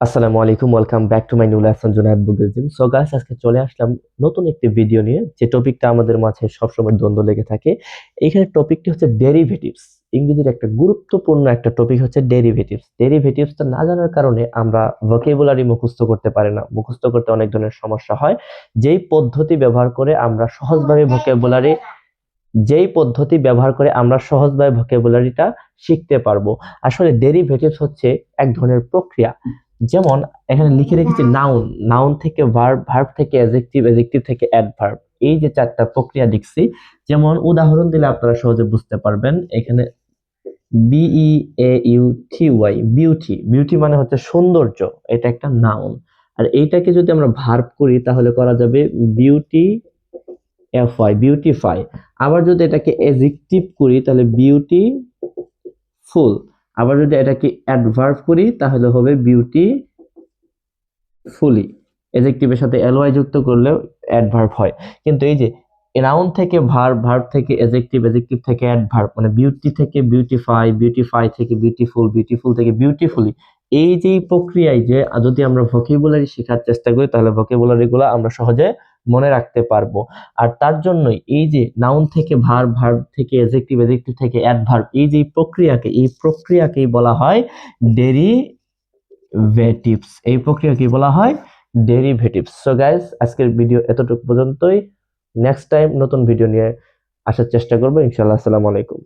আসসালামু আলাইকুম, welcome back to my new lesson Junaid বুগেজিম। সো গাইস, আজকে চলে আসলাম নতুন একটি ভিডিও নিয়ে, যে টপিকটা আমাদের মাঝে সবসময় দ্বন্দ্ব লেগে থাকে। এখানে টপিকটি হচ্ছে ডেরিভেটিভস। ইংরেজির একটা গুরুত্বপূর্ণ একটা টপিক হচ্ছে ডেরিভেটিভস। ডেরিভেটিভসটা না জানার কারণে আমরা ভোকাবুলারি মুখস্থ করতে পারি না, মুখস্থ করতে অনেক ধরনের সমস্যা হয়। যেই পদ্ধতি ব্যবহার করে আমরা সহজভাবে ভোকাবুলারি যেই পদ্ধতি ব্যবহার করে আমরা সহজভাবে ভোকাবুলারিটা শিখতে পারবো। আসলে ডেরিভেটিভস হচ্ছে এক ধরনের প্রক্রিয়া। যেমন এখানে লিখে রেখেছি নাউন, নাউন থেকে ভার্ব, ভার্ব থেকে অ্যাডজেক্টিভ, অ্যাডজেক্টিভ থেকে অ্যাডভার্ব। এই যে চারটা প্রক্রিয়া লিখছি, যেমন উদাহরণ দিলে আপনারা সহজে বুঝতে পারবেন। এখানে BEAUTY, বিউটি, বিউটি মানে হচ্ছে সৌন্দর্য, এটা একটা নাউন। আর এইটাকে যদি আমরা ভার্ব করি তাহলে করা যাবে বিউটি FY, বিউটিফাই। আবার যদি এটাকে অ্যাডজেক্টিভ করি তাহলে বিউটিফুল। আবার যদি এটাকে অ্যাডভার্ব করি তাহলে হবে বিউটিফুলি। অ্যাডজেক্টিভের সাথে LY যুক্ত করলেও অ্যাডভার্ব হয়। কিন্তু এই যে নাউন থেকে ভার্ব, ভার্ব থেকে অ্যাডজেক্টিভ, অ্যাডজেক্টিভ থেকে অ্যাডভার্ব, মানে বিউটি থেকে বিউটিফাই, বিউটিফাই থেকে বিউটিফুল, বিউটিফুল থেকে বিউটিফুলি। এই যে প্রক্রিয়ায় যে যদি আমরা ভোকাবুলারি শেখার চেষ্টা করি তাহলে ভোকাবুলারি গুলো আমরা সহজে মনে রাখতে পারবো। আর তার জন্যই এই যে নাউন থেকে ভার্ব, ভার্ব থেকে অ্যাডজেক্টিভ, অ্যাডজেক্টিভ থেকে অ্যাডভার্ব, এই যে প্রক্রিয়াকেই বলা হয় ডেরিভেটিভস। এই প্রক্রিয়াকেই বলা হয় ডেরিভেটিভস। সো গাইস, আজকের ভিডিও এতটুকু পর্যন্তই। নেক্সট টাইম নতুন ভিডিও নিয়ে আসার চেষ্টা করবো ইনশাআল্লাহ। আসসালামু আলাইকুম।